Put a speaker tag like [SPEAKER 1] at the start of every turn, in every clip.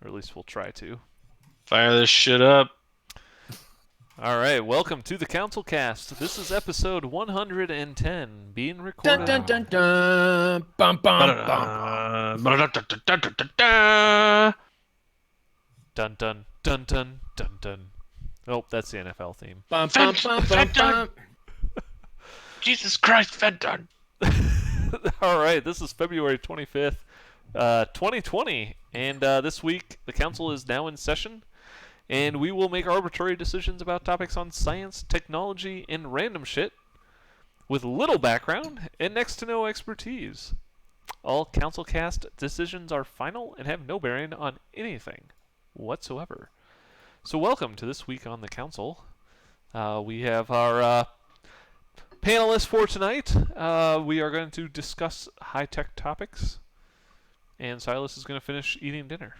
[SPEAKER 1] Or at least we'll try to.
[SPEAKER 2] Fire this shit up.
[SPEAKER 1] Alright, welcome to the CouncilCast. This is episode 110, being
[SPEAKER 3] Dun
[SPEAKER 1] recorded...
[SPEAKER 3] dun dun dun. Bum bum bum.
[SPEAKER 1] Dun dun dun dun dun dun. Oh, that's the NFL theme.
[SPEAKER 3] Bum bum bum bum bum.
[SPEAKER 2] Jesus Christ, Fenton.
[SPEAKER 1] Alright, this is February 25th, 2020. And this week, the council is now in session. And we will make arbitrary decisions about topics on science, technology, and random shit with little background and next to no expertise. All CouncilCast decisions are final and have no bearing on anything whatsoever. So welcome to this week on the council. We have our panelists for tonight. We are going to discuss high-tech topics, and Silas is going to finish eating dinner.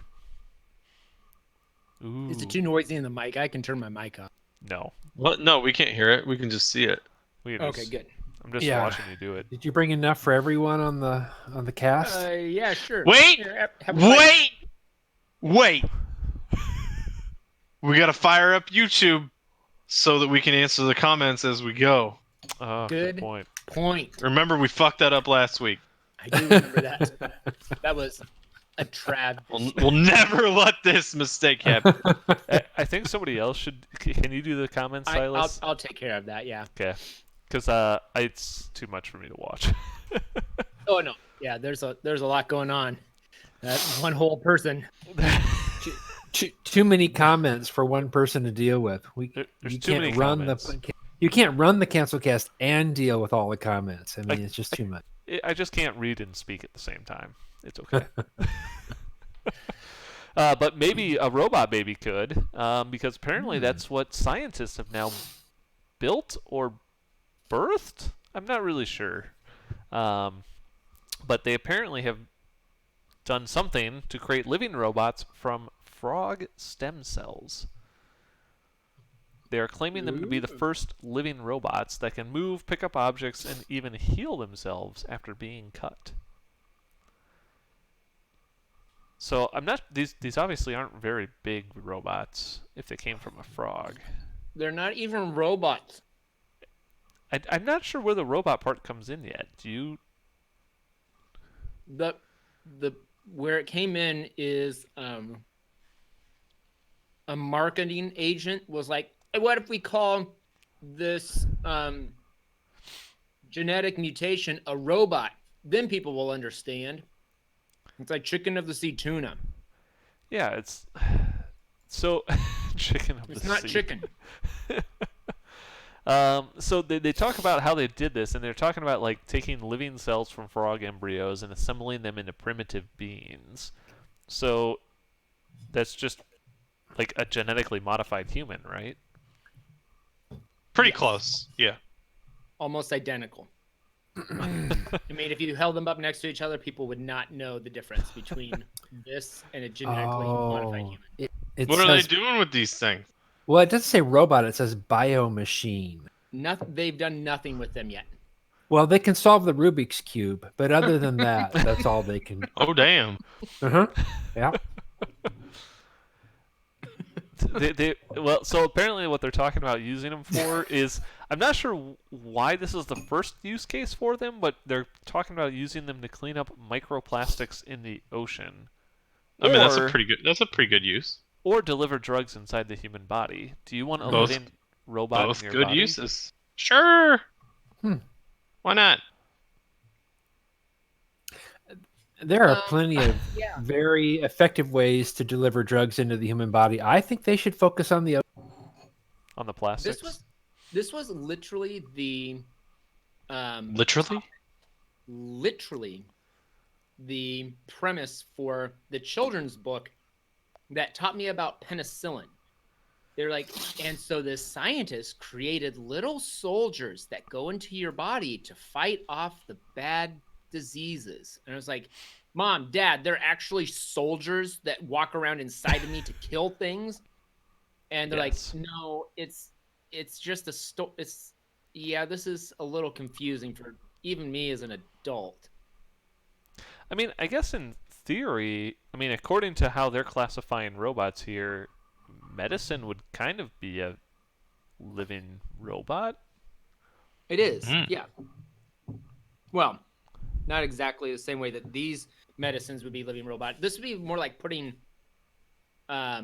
[SPEAKER 1] Ooh.
[SPEAKER 3] Is it too noisy in the mic? I can turn my mic off.
[SPEAKER 1] No.
[SPEAKER 2] What? No, we can't hear it. We can just see it.
[SPEAKER 3] Okay, good.
[SPEAKER 1] I'm just
[SPEAKER 4] Yeah.
[SPEAKER 1] watching you do it.
[SPEAKER 4] Did you bring enough for everyone on the cast?
[SPEAKER 3] Yeah, sure.
[SPEAKER 2] Wait!
[SPEAKER 3] Here, have a bite.
[SPEAKER 2] Wait! We gotta fire up YouTube so that we can answer the comments as we go.
[SPEAKER 1] Good
[SPEAKER 3] Good.
[SPEAKER 1] point.
[SPEAKER 2] Remember, we fucked that up last week.
[SPEAKER 3] I do remember that. That was a trad.
[SPEAKER 2] We'll never let this mistake happen.
[SPEAKER 1] I think somebody else should. Can you do the comments, Silas?
[SPEAKER 3] I'll take care of that. Yeah.
[SPEAKER 1] Okay. Because it's too much for me to watch.
[SPEAKER 3] Oh no. Yeah. There's a lot going on. That one whole person.
[SPEAKER 4] Too many comments for one person to deal with.
[SPEAKER 1] There's
[SPEAKER 4] You
[SPEAKER 1] too many
[SPEAKER 4] can't run
[SPEAKER 1] comments.
[SPEAKER 4] you can't run the CouncilCast and deal with all the comments. I mean,
[SPEAKER 1] Like-
[SPEAKER 4] it's just too much.
[SPEAKER 1] I just can't read and speak at the same time. It's okay. But maybe a robot baby could, because apparently that's what scientists have now built or birthed. I'm not really sure. But they apparently have done something to create living robots from frog stem cells. They are claiming them to be the first living robots that can move, pick up objects, and even heal themselves after being cut. So I'm not. These obviously aren't very big robots if they came from a frog.
[SPEAKER 3] They're not even robots.
[SPEAKER 1] I'm not sure where the robot part comes in yet. Do you?
[SPEAKER 3] The where it came in is a marketing agent was like, hey, what if we call this genetic mutation a robot? Then people will understand. It's like chicken of the sea tuna.
[SPEAKER 1] Yeah, it's so chicken of
[SPEAKER 3] It's
[SPEAKER 1] the
[SPEAKER 3] not
[SPEAKER 1] sea.
[SPEAKER 3] chicken.
[SPEAKER 1] So they talk about how they did this, and they're talking about like taking living cells from frog embryos and assembling them into primitive beings. So that's just like a genetically modified human, right?
[SPEAKER 2] Pretty close. Yeah.
[SPEAKER 3] Almost identical. I mean, if you held them up next to each other, people would not know the difference between this and a genetically modified human.
[SPEAKER 4] It
[SPEAKER 2] What are they
[SPEAKER 4] says,
[SPEAKER 2] doing with these things?
[SPEAKER 4] Well, it doesn't say robot. It says biomachine.
[SPEAKER 3] They've done nothing with them yet.
[SPEAKER 4] Well, they can solve the Rubik's cube, but other than that, that's all they can.
[SPEAKER 2] Oh, damn.
[SPEAKER 4] Yeah.
[SPEAKER 1] Well, so apparently what they're talking about using them for is, I'm not sure why this is the first use case for them, but they're talking about using them to clean up microplastics in the ocean.
[SPEAKER 2] I mean, that's
[SPEAKER 1] Or-
[SPEAKER 2] a pretty good use.
[SPEAKER 1] Or deliver drugs inside the human body. Do you want a
[SPEAKER 2] Both-
[SPEAKER 1] living robot
[SPEAKER 2] Both
[SPEAKER 1] in your
[SPEAKER 2] good
[SPEAKER 1] body?
[SPEAKER 2] uses. Sure.
[SPEAKER 4] Hmm.
[SPEAKER 2] Why not?
[SPEAKER 4] There are plenty of
[SPEAKER 3] Yeah.
[SPEAKER 4] very effective ways to deliver drugs into the human body. I think they should focus on the
[SPEAKER 1] On the plastics?
[SPEAKER 3] This was literally the
[SPEAKER 2] Literally?
[SPEAKER 3] the premise for the children's book that taught me about penicillin. They're like, and so this scientist created little soldiers that go into your body to fight off the bad diseases. And I was like, Mom, Dad, they're actually soldiers that walk around inside of me to kill things. And they're
[SPEAKER 1] Yes.
[SPEAKER 3] like, no, it's just this is a little confusing for even me as an adult.
[SPEAKER 1] I mean, I guess in theory, I mean, according to how they're classifying robots here, medicine would kind of be a living robot.
[SPEAKER 3] It is,
[SPEAKER 2] Mm.
[SPEAKER 3] yeah. Well, not exactly the same way that these medicines would be living robot. This would be more like putting a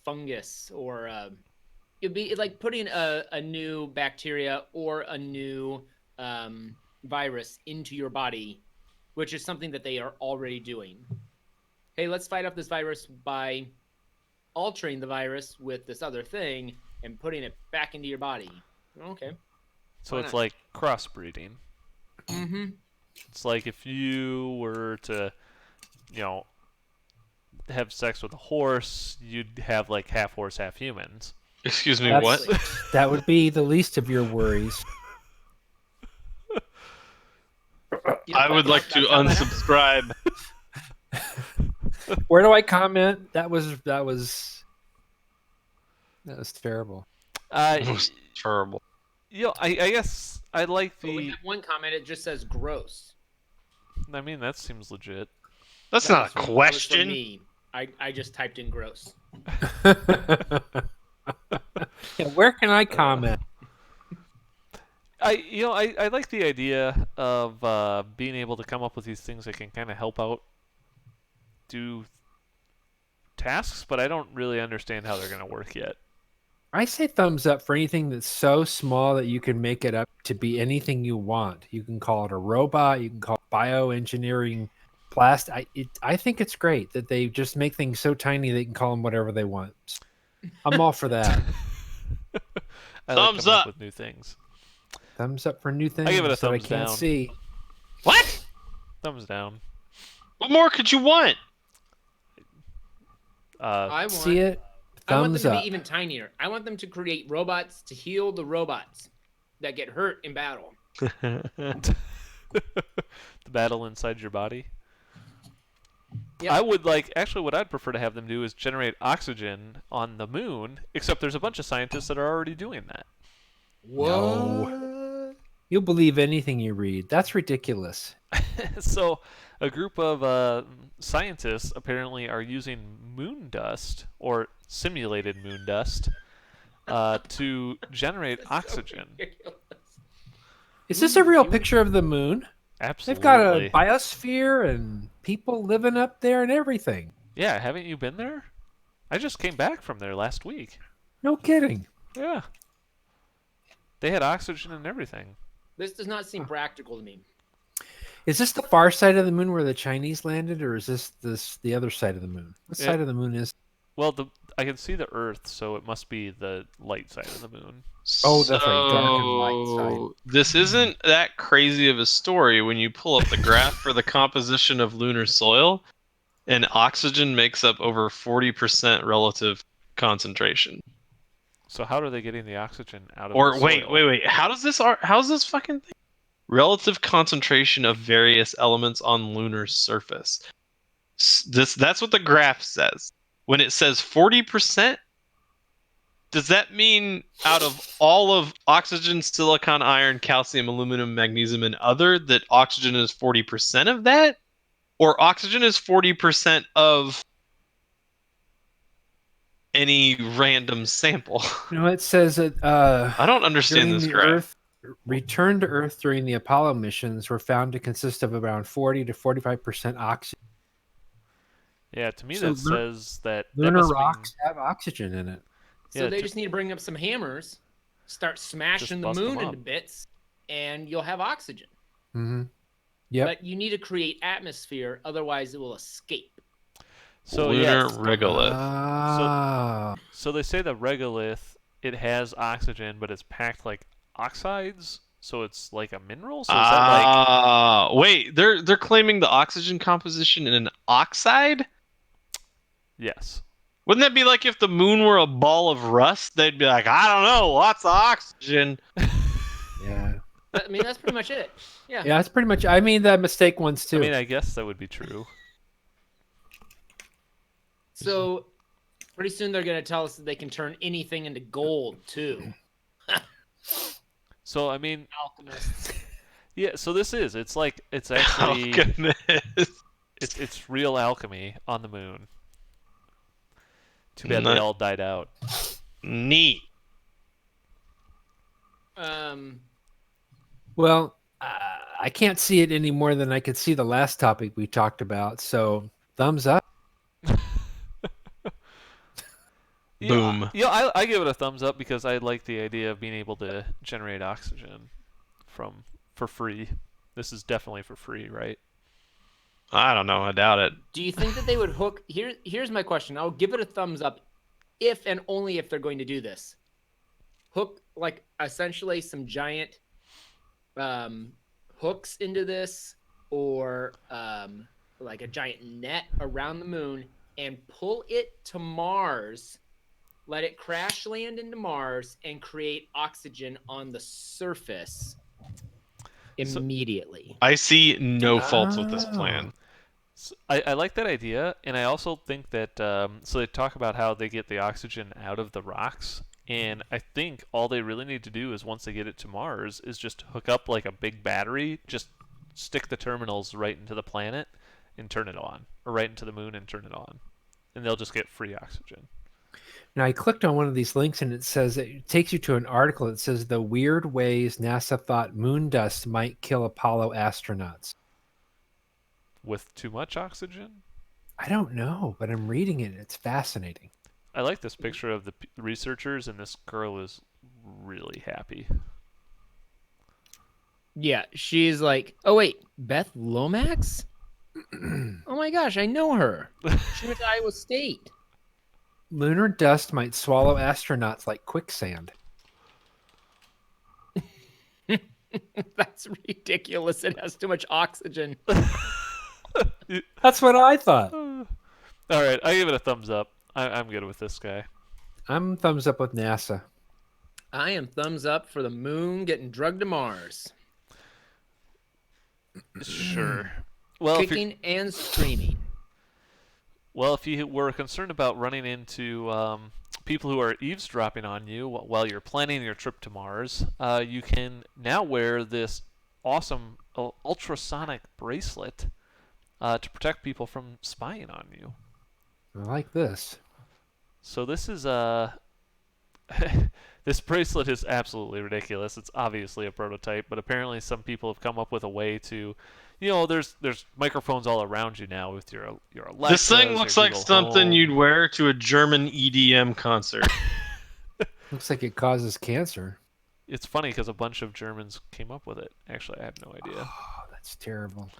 [SPEAKER 3] fungus or it'd be like putting a new bacteria or a new virus into your body, which is something that they are already doing. Hey, let's fight off this virus by altering the virus with this other thing and putting it back into your body. Okay.
[SPEAKER 1] So
[SPEAKER 3] Why
[SPEAKER 1] it's
[SPEAKER 3] not?
[SPEAKER 1] like crossbreeding.
[SPEAKER 3] Mm-hmm.
[SPEAKER 1] It's like if you were to, have sex with a horse, you'd have like half horse, half humans.
[SPEAKER 2] Excuse me,
[SPEAKER 4] That's-
[SPEAKER 2] what?
[SPEAKER 4] That would be the least of your worries.
[SPEAKER 2] I would like to unsubscribe.
[SPEAKER 4] Where do I comment? That was terrible.
[SPEAKER 2] That was terrible.
[SPEAKER 1] I guess I like
[SPEAKER 3] We
[SPEAKER 1] the.
[SPEAKER 3] have one comment. It just says gross.
[SPEAKER 1] I mean, that seems legit.
[SPEAKER 2] That's
[SPEAKER 3] That
[SPEAKER 2] not
[SPEAKER 3] was
[SPEAKER 2] a
[SPEAKER 3] from- that was from
[SPEAKER 2] question.
[SPEAKER 3] me. I just typed in gross.
[SPEAKER 4] Yeah, where can I comment?
[SPEAKER 1] I like the idea of being able to come up with these things that can kind of help out do tasks, but I don't really understand how they're going to work yet.
[SPEAKER 4] I say thumbs up for anything that's so small that you can make it up to be anything you want. You can call it a robot. You can call it bioengineering, plastic. I think it's great that they just make things so tiny they can call them whatever they want. I'm all for that.
[SPEAKER 1] I like
[SPEAKER 2] Thumbs
[SPEAKER 1] coming
[SPEAKER 2] up.
[SPEAKER 1] with new things.
[SPEAKER 4] Thumbs up for new things
[SPEAKER 1] give it a
[SPEAKER 4] that I
[SPEAKER 1] thumbs
[SPEAKER 4] can't
[SPEAKER 1] down.
[SPEAKER 4] see.
[SPEAKER 2] What?
[SPEAKER 1] Thumbs down.
[SPEAKER 2] What more could you want?
[SPEAKER 3] I want.
[SPEAKER 4] See it?
[SPEAKER 3] I want them
[SPEAKER 4] Thumbs
[SPEAKER 3] to
[SPEAKER 4] up.
[SPEAKER 3] be even tinier. I want them to create robots to heal the robots that get hurt in battle.
[SPEAKER 1] The battle inside your body.
[SPEAKER 3] Yep.
[SPEAKER 1] I would actually what I'd prefer to have them do is generate oxygen on the moon, except there's a bunch of scientists that are already doing that.
[SPEAKER 4] No. You'll believe anything you read. That's ridiculous.
[SPEAKER 1] So a group of scientists apparently are using moon dust or simulated moon dust to generate oxygen.
[SPEAKER 4] Is this a real picture of the moon?
[SPEAKER 1] Absolutely.
[SPEAKER 4] They've got a biosphere and people living up there and everything.
[SPEAKER 1] Yeah, haven't you been there? I just came back from there last week.
[SPEAKER 4] No kidding.
[SPEAKER 1] Yeah. They had oxygen and everything.
[SPEAKER 3] This does not seem practical to me.
[SPEAKER 4] Is this the far side of the moon where the Chinese landed, or is this the other side of the moon? What
[SPEAKER 1] Yeah.
[SPEAKER 4] side of the moon is?
[SPEAKER 1] Well, I can see the Earth, so it must be the light side of the moon.
[SPEAKER 4] Oh, that's right, dark and light side.
[SPEAKER 2] So, this isn't that crazy of a story when you pull up the graph for the composition of lunar soil, and oxygen makes up over 40% relative concentration.
[SPEAKER 1] So how are they getting the oxygen out of
[SPEAKER 2] Or
[SPEAKER 1] the
[SPEAKER 2] wait,
[SPEAKER 1] soil?
[SPEAKER 2] wait. How's this fucking thing? Relative concentration of various elements on lunar surface. That's what the graph says. When it says 40%, does that mean out of all of oxygen, silicon, iron, calcium, aluminum, magnesium, and other, that oxygen is 40% of that? Or oxygen is 40% of any random sample?
[SPEAKER 4] You know, it says that
[SPEAKER 2] I don't understand
[SPEAKER 4] during
[SPEAKER 2] this
[SPEAKER 4] the
[SPEAKER 2] graph.
[SPEAKER 4] return to Earth during the Apollo missions were found to consist of around 40 to 45% oxygen.
[SPEAKER 1] Yeah, to me
[SPEAKER 4] So
[SPEAKER 1] that says that
[SPEAKER 4] Lunar
[SPEAKER 1] must mean-
[SPEAKER 4] rocks have oxygen in it.
[SPEAKER 3] So
[SPEAKER 1] Yeah,
[SPEAKER 3] they just need to bring up some hammers, start smashing the
[SPEAKER 1] bust them
[SPEAKER 3] moon
[SPEAKER 1] up.
[SPEAKER 3] into bits, and you'll have oxygen.
[SPEAKER 4] Mm-hmm. Yep.
[SPEAKER 3] But you need to create atmosphere, otherwise it will escape.
[SPEAKER 1] So
[SPEAKER 2] Lunar
[SPEAKER 1] yeah,
[SPEAKER 2] regolith.
[SPEAKER 4] Ah.
[SPEAKER 1] so they say the regolith it has oxygen, but it's packed like oxides, so it's like a mineral. So is that like
[SPEAKER 2] Wait, they're claiming the oxygen composition in an oxide?
[SPEAKER 1] yes?
[SPEAKER 2] Wouldn't that be like if the moon were a ball of rust? They'd be like, I don't know, lots of oxygen.
[SPEAKER 4] Yeah.
[SPEAKER 3] I mean, that's pretty much it. Yeah.
[SPEAKER 4] Yeah, that's pretty much. I made that mistake once too.
[SPEAKER 1] I mean, I guess that would be true.
[SPEAKER 3] So pretty soon they're going to tell us that they can turn anything into gold, too.
[SPEAKER 1] So I mean,
[SPEAKER 3] Alchemists.
[SPEAKER 1] yeah. So it's
[SPEAKER 2] Oh
[SPEAKER 1] actually
[SPEAKER 2] goodness.
[SPEAKER 1] It's real alchemy on the moon. Too bad they all died out.
[SPEAKER 2] Neat.
[SPEAKER 4] Well, I can't see it any more than I could see the last topic we talked about. So, thumbs up.
[SPEAKER 2] Boom.
[SPEAKER 1] Yeah, I give it a thumbs up because I like the idea of being able to generate oxygen for free. This is definitely for free, right?
[SPEAKER 2] I don't know. I doubt it.
[SPEAKER 3] Do you think that they would hook? Here's my question. I'll give it a thumbs up if and only if they're going to do this. Hook like essentially some giant hooks into this, or like a giant net around the moon and pull it to Mars, let it crash land into Mars and create oxygen on the surface immediately.
[SPEAKER 2] I see no faults with this plan.
[SPEAKER 1] So I like that idea, and I also think that so they talk about how they get the oxygen out of the rocks, and I think all they really need to do is once they get it to Mars is just hook up like a big battery, just stick the terminals right into the planet and turn it on, or right into the moon and turn it on, and they'll just get free oxygen.
[SPEAKER 4] Now, I clicked on one of these links and it says it takes you to an article that says the weird ways NASA thought moon dust might kill Apollo astronauts.
[SPEAKER 1] With too much oxygen?
[SPEAKER 4] I don't know, but I'm reading it. It's fascinating.
[SPEAKER 1] I like this picture of the researchers, and this girl is really happy.
[SPEAKER 3] Yeah, she's like, oh wait, Beth Lomax? Oh my gosh, I know her. She went to Iowa State.
[SPEAKER 4] Lunar dust might swallow astronauts like quicksand.
[SPEAKER 3] That's ridiculous. It has too much oxygen.
[SPEAKER 4] That's what I thought.
[SPEAKER 1] All right, I give it a thumbs up. I'm good with this guy.
[SPEAKER 4] I'm thumbs up with NASA.
[SPEAKER 3] I am thumbs up for the moon getting drugged to Mars.
[SPEAKER 1] Sure. Well,
[SPEAKER 3] Kicking and screaming.
[SPEAKER 1] Well, if you were concerned about running into people who are eavesdropping on you while you're planning your trip to Mars, you can now wear this awesome ultrasonic bracelet to protect people from spying on you.
[SPEAKER 4] I like this.
[SPEAKER 1] So this is this bracelet is absolutely ridiculous. It's obviously a prototype, but apparently some people have come up with a way to, there's microphones all around you now with your Alexa.
[SPEAKER 2] This thing looks like something you'd wear to a German EDM concert.
[SPEAKER 4] Looks like it causes cancer.
[SPEAKER 1] It's funny because a bunch of Germans came up with it. Actually, I have no idea.
[SPEAKER 4] Oh, that's terrible.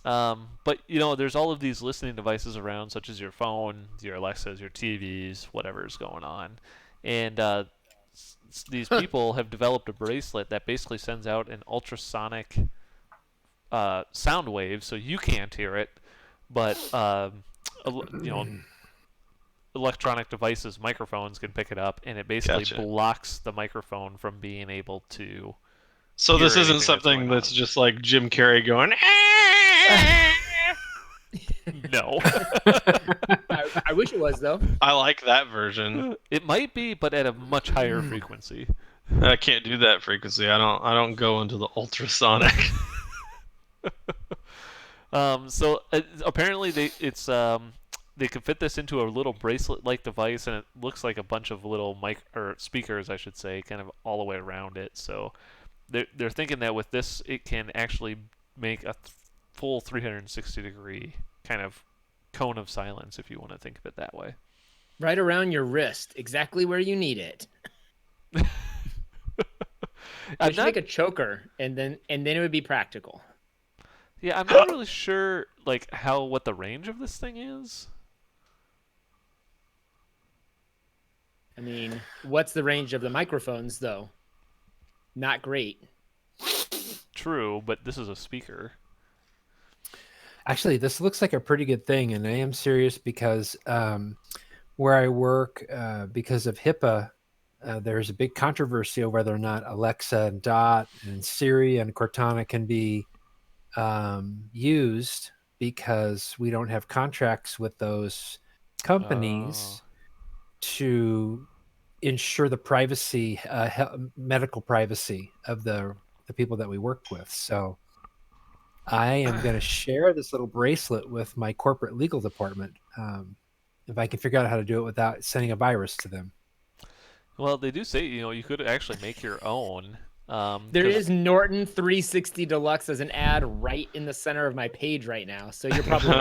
[SPEAKER 1] But there's all of these listening devices around, such as your phone, your Alexas, your TVs, whatever's going on, and these people have developed a bracelet that basically sends out an ultrasonic sound wave, so you can't hear it, but electronic devices, microphones can pick it up, and it basically blocks the microphone from being able to.
[SPEAKER 2] So this isn't something that's just like Jim Carrey going.
[SPEAKER 1] No.
[SPEAKER 3] I wish it was though.
[SPEAKER 2] I like that version.
[SPEAKER 1] It might be, but at a much higher frequency.
[SPEAKER 2] I can't do that frequency. I don't go into the ultrasonic.
[SPEAKER 1] So apparently they can fit this into a little bracelet-like device, and it looks like a bunch of little speakers, I should say, kind of all the way around it. So they're thinking that with this, it can actually make a full 360-degree kind of cone of silence, if you want to think of it that way.
[SPEAKER 3] Right around your wrist, exactly where you need it. I should make a choker, and then it would be practical.
[SPEAKER 1] Yeah, I'm not really sure what the range of this thing is.
[SPEAKER 3] I mean, what's the range of the microphones though? Not great.
[SPEAKER 1] True, but this is a speaker.
[SPEAKER 4] Actually, this looks like a pretty good thing, and I am serious because where I work, because of HIPAA, there's a big controversy over whether or not Alexa and Dot and Siri and Cortana can be used because we don't have contracts with those companies to ensure the privacy, medical privacy of the people that we work with. So I am going to share this little bracelet with my corporate legal department. If I can figure out how to do it without sending a virus to them.
[SPEAKER 1] Well, they do say you could actually make your own.
[SPEAKER 3] There
[SPEAKER 1] 'Cause-
[SPEAKER 3] is Norton 360 Deluxe as an ad right in the center of my page right now, so you're probably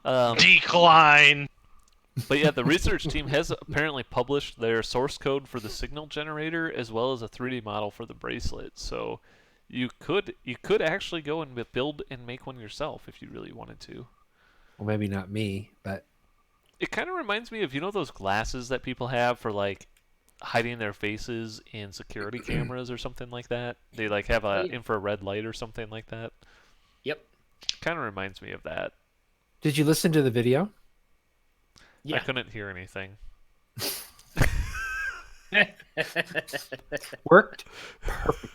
[SPEAKER 3] okay.
[SPEAKER 2] Decline.
[SPEAKER 1] But yeah, the research team has apparently published their source code for the signal generator as well as a 3D model for the bracelet. So you could actually go and build and make one yourself if you really wanted to.
[SPEAKER 4] Well, maybe not me, but
[SPEAKER 1] It kind of reminds me of those glasses that people have for like hiding their faces in security cameras or something like that. They like have a infrared light or something like that.
[SPEAKER 3] Yep.
[SPEAKER 1] Kind of reminds me of that.
[SPEAKER 4] did you listen to the video?
[SPEAKER 3] Yeah.
[SPEAKER 1] I couldn't hear anything.
[SPEAKER 4] Worked? Perfect.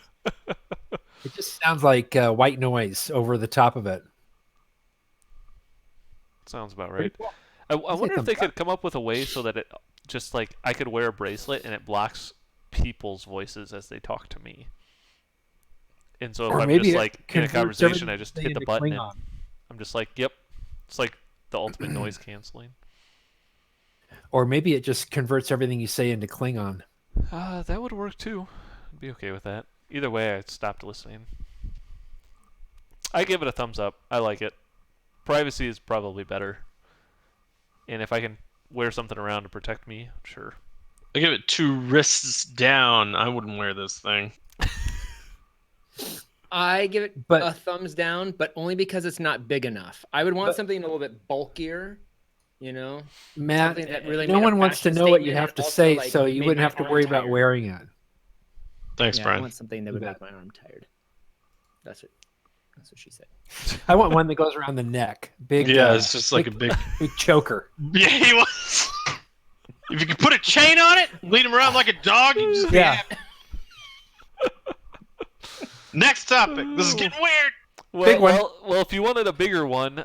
[SPEAKER 4] It just sounds like white noise over the top of it.
[SPEAKER 1] Sounds about
[SPEAKER 4] Pretty
[SPEAKER 1] right.
[SPEAKER 4] cool.
[SPEAKER 1] I wonder if
[SPEAKER 4] thumbs
[SPEAKER 1] they
[SPEAKER 4] up.
[SPEAKER 1] could come up with a way so that it just like I could wear a bracelet and it blocks people's voices as they talk to me. And so if
[SPEAKER 4] Or
[SPEAKER 1] I'm
[SPEAKER 4] maybe
[SPEAKER 1] just
[SPEAKER 4] it
[SPEAKER 1] like in a
[SPEAKER 4] converts
[SPEAKER 1] conversation, I
[SPEAKER 4] everything
[SPEAKER 1] just
[SPEAKER 4] you
[SPEAKER 1] hit
[SPEAKER 4] say
[SPEAKER 1] the
[SPEAKER 4] into
[SPEAKER 1] button and
[SPEAKER 4] Klingon.
[SPEAKER 1] I'm just like, yep. It's like the ultimate noise canceling.
[SPEAKER 4] Or maybe it just converts everything you say into Klingon.
[SPEAKER 1] That would work too. I'd be okay with that. Either way, I stopped listening. I give it a thumbs up. I like it. Privacy is probably better. And if I can wear something around to protect me, sure.
[SPEAKER 2] I give it 2 wrists down. I wouldn't wear this thing.
[SPEAKER 3] I give it
[SPEAKER 4] But-
[SPEAKER 3] a thumbs down, but only because it's not big enough. I would want
[SPEAKER 4] But-
[SPEAKER 3] something a little bit bulkier,
[SPEAKER 4] Matt,
[SPEAKER 3] something that really
[SPEAKER 4] no
[SPEAKER 3] made a
[SPEAKER 4] one wants to
[SPEAKER 3] fashion
[SPEAKER 4] know what you
[SPEAKER 3] statement
[SPEAKER 4] have
[SPEAKER 3] and
[SPEAKER 4] to
[SPEAKER 3] also,
[SPEAKER 4] say,
[SPEAKER 3] like,
[SPEAKER 4] so you
[SPEAKER 3] made
[SPEAKER 4] wouldn't
[SPEAKER 3] my
[SPEAKER 4] have to
[SPEAKER 3] arm
[SPEAKER 4] worry about
[SPEAKER 3] tired.
[SPEAKER 4] wearing it.
[SPEAKER 2] Thanks,
[SPEAKER 3] I
[SPEAKER 2] Brian.
[SPEAKER 3] want something that
[SPEAKER 4] You
[SPEAKER 3] would
[SPEAKER 4] bet.
[SPEAKER 3] make my arm tired. That's what she said.
[SPEAKER 4] I want one that goes around the neck. Big,
[SPEAKER 2] Yeah, it's just like a big.
[SPEAKER 4] big choker.
[SPEAKER 2] Yeah, he was. If you could put a chain on it, lead him around like a dog, you just
[SPEAKER 4] Yeah.
[SPEAKER 2] Next topic. This is getting weird.
[SPEAKER 4] Big one.
[SPEAKER 1] Well, if you wanted a bigger one,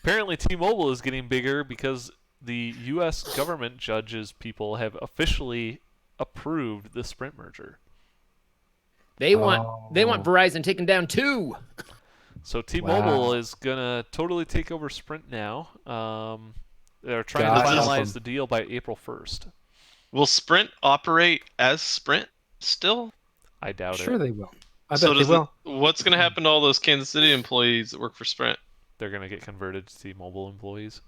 [SPEAKER 1] apparently T-Mobile is getting bigger because the U.S. government judges people have officially approved the Sprint merger.
[SPEAKER 3] They want Verizon taken down too.
[SPEAKER 1] So T-Mobile
[SPEAKER 4] Wow.
[SPEAKER 1] is gonna totally take over Sprint now. They're trying
[SPEAKER 4] God
[SPEAKER 1] to
[SPEAKER 4] help
[SPEAKER 1] finalize
[SPEAKER 4] 'em.
[SPEAKER 1] the deal by April 1st.
[SPEAKER 2] Will Sprint operate as Sprint still?
[SPEAKER 1] I doubt
[SPEAKER 4] Sure
[SPEAKER 1] it.
[SPEAKER 4] they will. I
[SPEAKER 2] So
[SPEAKER 4] bet they
[SPEAKER 2] does
[SPEAKER 4] will.
[SPEAKER 2] what's going to happen to all those Kansas City employees that work for Sprint?
[SPEAKER 1] They're gonna get converted to T-Mobile employees.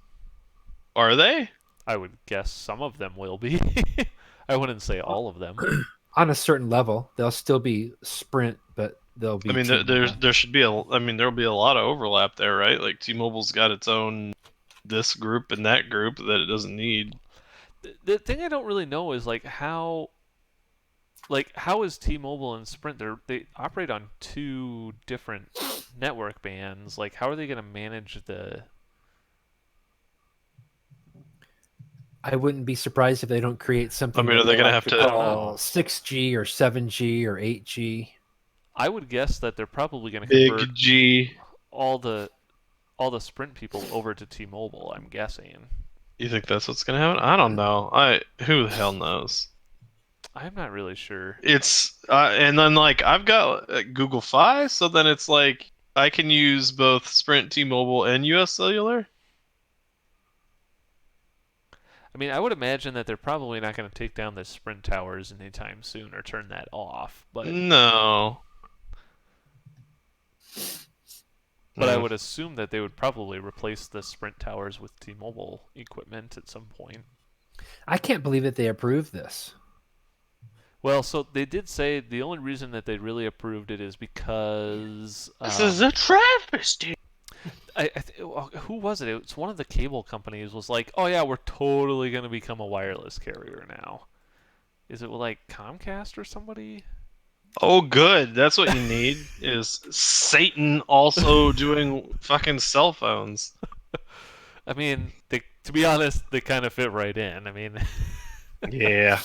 [SPEAKER 2] Are they?
[SPEAKER 1] I would guess some of them will be. I wouldn't say all of them.
[SPEAKER 4] On a certain level, they'll still be Sprint, but they'll be.
[SPEAKER 2] I mean,
[SPEAKER 4] T-Mobile.
[SPEAKER 2] there should be there'll be a lot of overlap there, right? Like T-Mobile's got its own this group and that group that it doesn't need.
[SPEAKER 1] The thing I don't really know is how is T-Mobile and Sprint? They operate on 2 different network bands. Like, how are they going to manage the?
[SPEAKER 4] I wouldn't be surprised if they don't create something.
[SPEAKER 2] I mean,
[SPEAKER 4] that
[SPEAKER 2] are they gonna
[SPEAKER 4] like
[SPEAKER 2] have to-
[SPEAKER 4] call 6G or 7G or 8G?
[SPEAKER 1] I would guess that they're probably going to convert
[SPEAKER 2] Big G.
[SPEAKER 1] all the Sprint people over to T-Mobile. I'm guessing.
[SPEAKER 2] You think that's what's going to happen? I don't know. Who the hell knows?
[SPEAKER 1] I'm not really sure.
[SPEAKER 2] It's and then like I've got Google Fi, so then it's like I can use both Sprint, T-Mobile, and US Cellular.
[SPEAKER 1] I mean, I would imagine that they're probably not going to take down the Sprint towers anytime soon or turn that off. But
[SPEAKER 2] No.
[SPEAKER 1] I would assume that they would probably replace the Sprint towers with T-Mobile equipment at some point.
[SPEAKER 4] I can't believe that they approved this.
[SPEAKER 1] Well, so they did say the only reason that they really approved it is because
[SPEAKER 2] This is a travesty.
[SPEAKER 1] who was it? It's one of the cable companies was like, "Oh yeah, we're totally going to become a wireless carrier now." Is it like Comcast or somebody?
[SPEAKER 2] Oh, good. That's what you need is Satan also doing fucking cell phones.
[SPEAKER 1] I mean, to be honest, they kind of fit right in. I mean,
[SPEAKER 2] Yeah.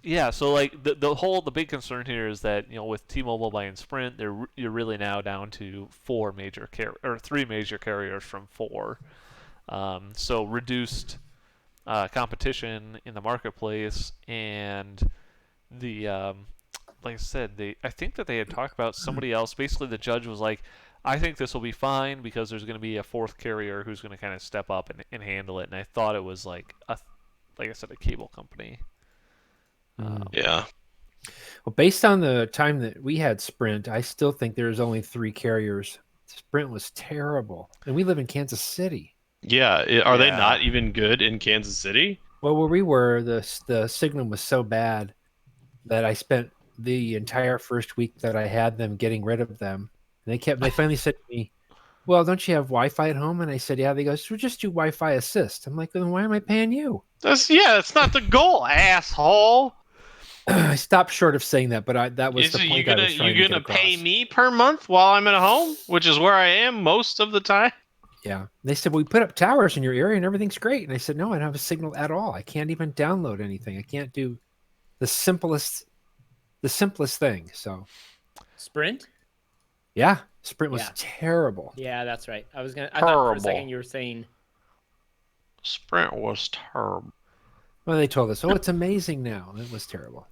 [SPEAKER 1] yeah. So like the big concern here is that with T-Mobile buying Sprint, you're really now down to 3 major carriers from 4. So reduced competition in the marketplace, and the like I said, I think that they had talked about somebody else. Basically, the judge was like, I think this will be fine because there's going to be a fourth carrier who's going to kind of step up and handle it. And I thought it was like like I said, a cable company.
[SPEAKER 2] Yeah.
[SPEAKER 4] Well, based on the time that we had Sprint, I still think there's only 3 carriers. Sprint was terrible, and we live in Kansas City.
[SPEAKER 2] Yeah. Are they
[SPEAKER 1] Yeah.
[SPEAKER 2] not even good in Kansas City?
[SPEAKER 4] Well, where we were, the signal was so bad that I spent the entire first week that I had them getting rid of them. And they finally said to me, "Well, don't you have Wi-Fi at home?" And I said, "Yeah." They go, "So just do Wi-Fi assist." I'm like, "Then why am I paying you?"
[SPEAKER 2] That's not the goal, asshole.
[SPEAKER 4] I stopped short of saying that, but that was the
[SPEAKER 2] You
[SPEAKER 4] point I was trying to
[SPEAKER 2] you
[SPEAKER 4] get
[SPEAKER 2] gonna pay
[SPEAKER 4] across.
[SPEAKER 2] me per month while I'm at home, which is where I am most of the time?
[SPEAKER 4] Yeah. They said, "Well, we put up towers in your area and everything's great." And I said, "No, I don't have a signal at all. I can't even download anything. I can't do the simplest thing." So,
[SPEAKER 3] Sprint?
[SPEAKER 4] yeah, Sprint was
[SPEAKER 3] Yeah.
[SPEAKER 4] terrible.
[SPEAKER 3] Yeah, that's right. I thought for a second
[SPEAKER 2] Terrible.
[SPEAKER 3] you were saying
[SPEAKER 2] Sprint was terrible.
[SPEAKER 4] Well, they told us, "Oh, it's amazing now." And it was terrible.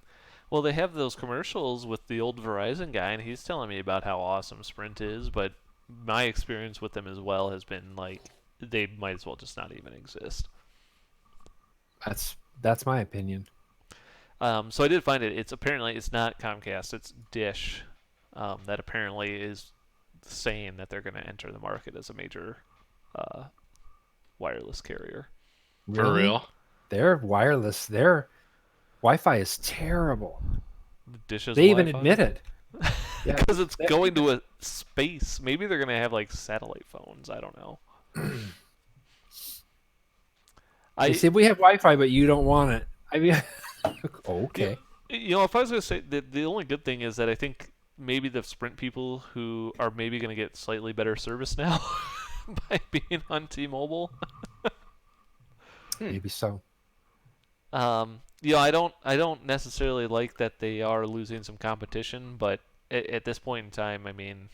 [SPEAKER 1] Well, they have those commercials with the old Verizon guy, and he's telling me about how awesome Sprint is, but my experience with them as well has been like they might as well just not even exist.
[SPEAKER 4] That's my opinion.
[SPEAKER 1] So I did find it. It's not Comcast. It's Dish that apparently is saying that they're going to enter the market as a major wireless carrier.
[SPEAKER 2] For
[SPEAKER 4] Really?
[SPEAKER 2] real.
[SPEAKER 4] Their wireless, their Wi-Fi is terrible.
[SPEAKER 1] Dish's
[SPEAKER 4] They even
[SPEAKER 1] Wi-Fi?
[SPEAKER 4] admit it. Yeah,
[SPEAKER 1] Because it's going to a space. Maybe they're going to have like satellite phones. I don't know.
[SPEAKER 4] they said we have Wi-Fi, but you don't want it. I mean, okay.
[SPEAKER 1] If I was going to say the only good thing is that I think maybe the Sprint people who are maybe going to get slightly better service now by being on T-Mobile.
[SPEAKER 4] Maybe so.
[SPEAKER 1] I don't necessarily like that they are losing some competition, but at this point in time, I mean,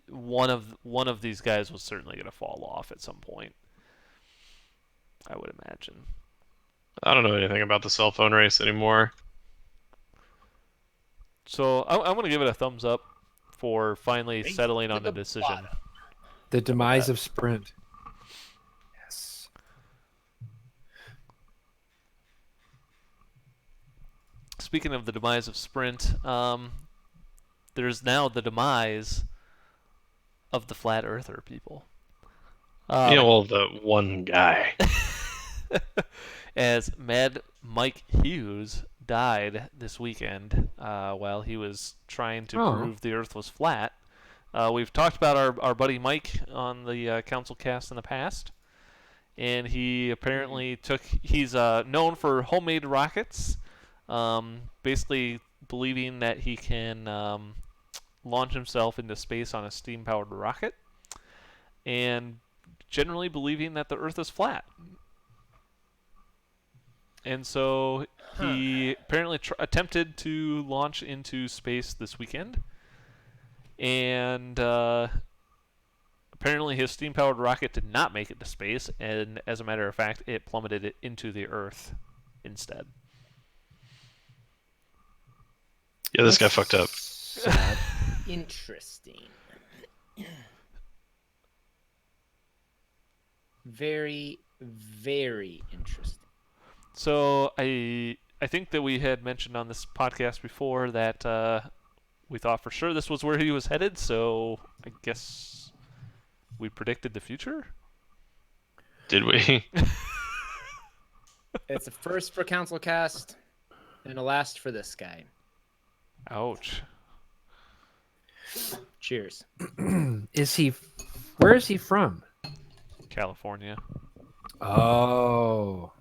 [SPEAKER 1] one of these guys was certainly going to fall off at some point. I would imagine.
[SPEAKER 2] I don't know anything about the cell phone race anymore.
[SPEAKER 1] So I'm going to give it a thumbs up for finally
[SPEAKER 3] Race
[SPEAKER 1] settling
[SPEAKER 3] to
[SPEAKER 1] on the
[SPEAKER 3] the
[SPEAKER 1] decision.
[SPEAKER 3] bottom.
[SPEAKER 4] The demise
[SPEAKER 1] that?
[SPEAKER 4] of Sprint. Yes.
[SPEAKER 1] Speaking of the demise of Sprint, there's now the demise of the flat earther people.
[SPEAKER 2] The one guy.
[SPEAKER 1] As Mad Mike Hughes died this weekend while he was trying to prove the Earth was flat. We've talked about our buddy Mike on the CouncilCast in the past, and he apparently he's known for homemade rockets, basically believing that he can launch himself into space on a steam-powered rocket, and generally believing that the Earth is flat. And so he apparently attempted to launch into space this weekend, and apparently his steam-powered rocket did not make it to space, and as a matter of fact, it plummeted it into the Earth instead.
[SPEAKER 2] Yeah, this guy fucked up.
[SPEAKER 4] Sad.
[SPEAKER 3] interesting. Very, very interesting.
[SPEAKER 1] So I think that we had mentioned on this podcast before that we thought for sure this was where he was headed, so I guess we predicted the future?
[SPEAKER 2] Did we?
[SPEAKER 3] It's a first for CouncilCast and a last for this guy.
[SPEAKER 1] Ouch.
[SPEAKER 3] Cheers.
[SPEAKER 4] Where is he from?
[SPEAKER 1] California.
[SPEAKER 4] Oh.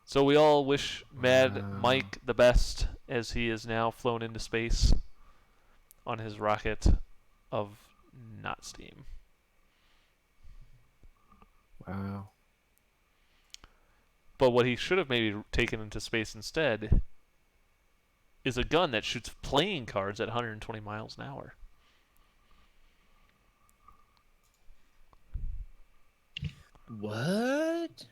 [SPEAKER 1] So we all wish Mad
[SPEAKER 4] Wow.
[SPEAKER 1] Mike the best as he is now flown into space on his rocket of not steam.
[SPEAKER 4] Wow.
[SPEAKER 1] But what he should have maybe taken into space instead is a gun that shoots playing cards at 120 miles an hour.
[SPEAKER 3] What?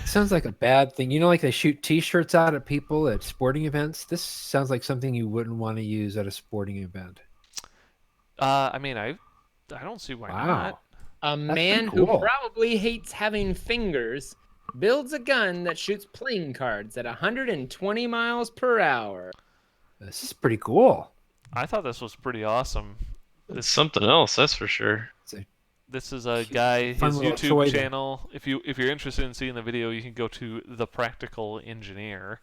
[SPEAKER 4] Sounds like a bad thing. You know, like they shoot T-shirts out at people at sporting events. This sounds like something you wouldn't want to use at a sporting event.
[SPEAKER 1] I mean, I don't see why not.
[SPEAKER 4] Wow.
[SPEAKER 3] A
[SPEAKER 4] pretty
[SPEAKER 3] man who
[SPEAKER 4] cool.
[SPEAKER 3] probably hates having fingers builds a gun that shoots playing cards at 120 miles per hour.
[SPEAKER 4] This is pretty cool.
[SPEAKER 1] I thought this was pretty awesome.
[SPEAKER 2] It's something else, that's for sure.
[SPEAKER 1] This is a guy,
[SPEAKER 4] Fun
[SPEAKER 1] his
[SPEAKER 4] little toy
[SPEAKER 1] YouTube
[SPEAKER 4] to-
[SPEAKER 1] channel. If you're interested in seeing the video, you can go to The Practical Engineer,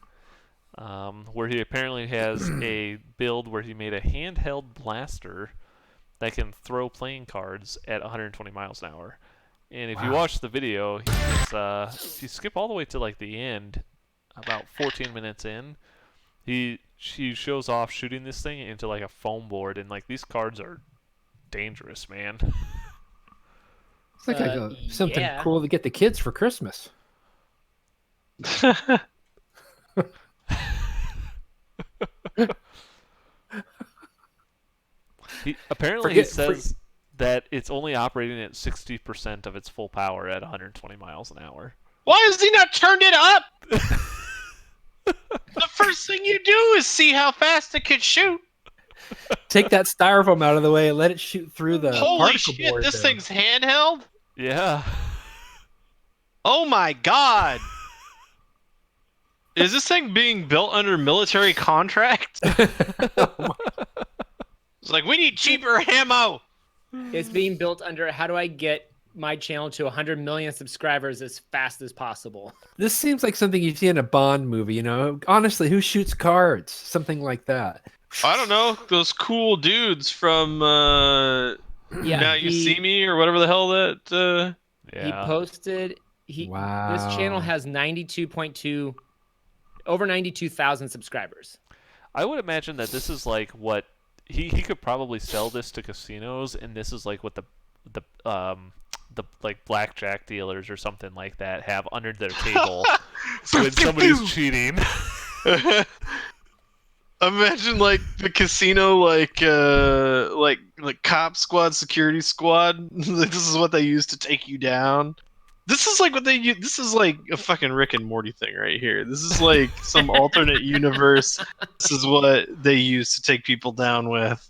[SPEAKER 1] where he apparently has a build where he made a handheld blaster that can throw playing cards at 120 miles an hour. And if you
[SPEAKER 4] Wow.
[SPEAKER 1] watch the video, if you skip all the way to like the end, about 14 minutes in, he shows off shooting this thing into like a foam board, and like these cards are dangerous, man.
[SPEAKER 4] It's like something
[SPEAKER 3] yeah.
[SPEAKER 4] cool to get the kids for Christmas.
[SPEAKER 1] Apparently, he says that it's only operating at 60% of its full power at 120 miles an hour.
[SPEAKER 2] Why has he not turned it up? The first thing you do is see how fast it can shoot.
[SPEAKER 4] Take that styrofoam out of the way and let it shoot through the
[SPEAKER 2] Holy
[SPEAKER 4] particle
[SPEAKER 2] shit,
[SPEAKER 4] board
[SPEAKER 2] this
[SPEAKER 4] there.
[SPEAKER 2] thing's handheld?
[SPEAKER 1] Yeah.
[SPEAKER 2] Oh my god. Is this thing being built under military contract? It's like, we need cheaper ammo.
[SPEAKER 3] It's being built under how do I get my channel to 100 million subscribers as fast as possible.
[SPEAKER 4] This seems like something you see in a Bond movie, you know? Honestly, who shoots cards? Something like that.
[SPEAKER 2] I don't know, those cool dudes from
[SPEAKER 3] Yeah,
[SPEAKER 2] Now You See Me or whatever the hell that
[SPEAKER 3] He posted.
[SPEAKER 4] Wow.
[SPEAKER 3] This channel has 92.2, over 92,000 subscribers.
[SPEAKER 1] I would imagine that this is like what he could probably sell this to casinos, and this is like what the like blackjack dealers or something like that have under their table when somebody's cheating.
[SPEAKER 2] Imagine like the casino, like cop squad, security squad. This is what they use to take you down. This is like what they use. This is like a fucking Rick and Morty thing right here. This is like some alternate universe. This is what they use to take people down with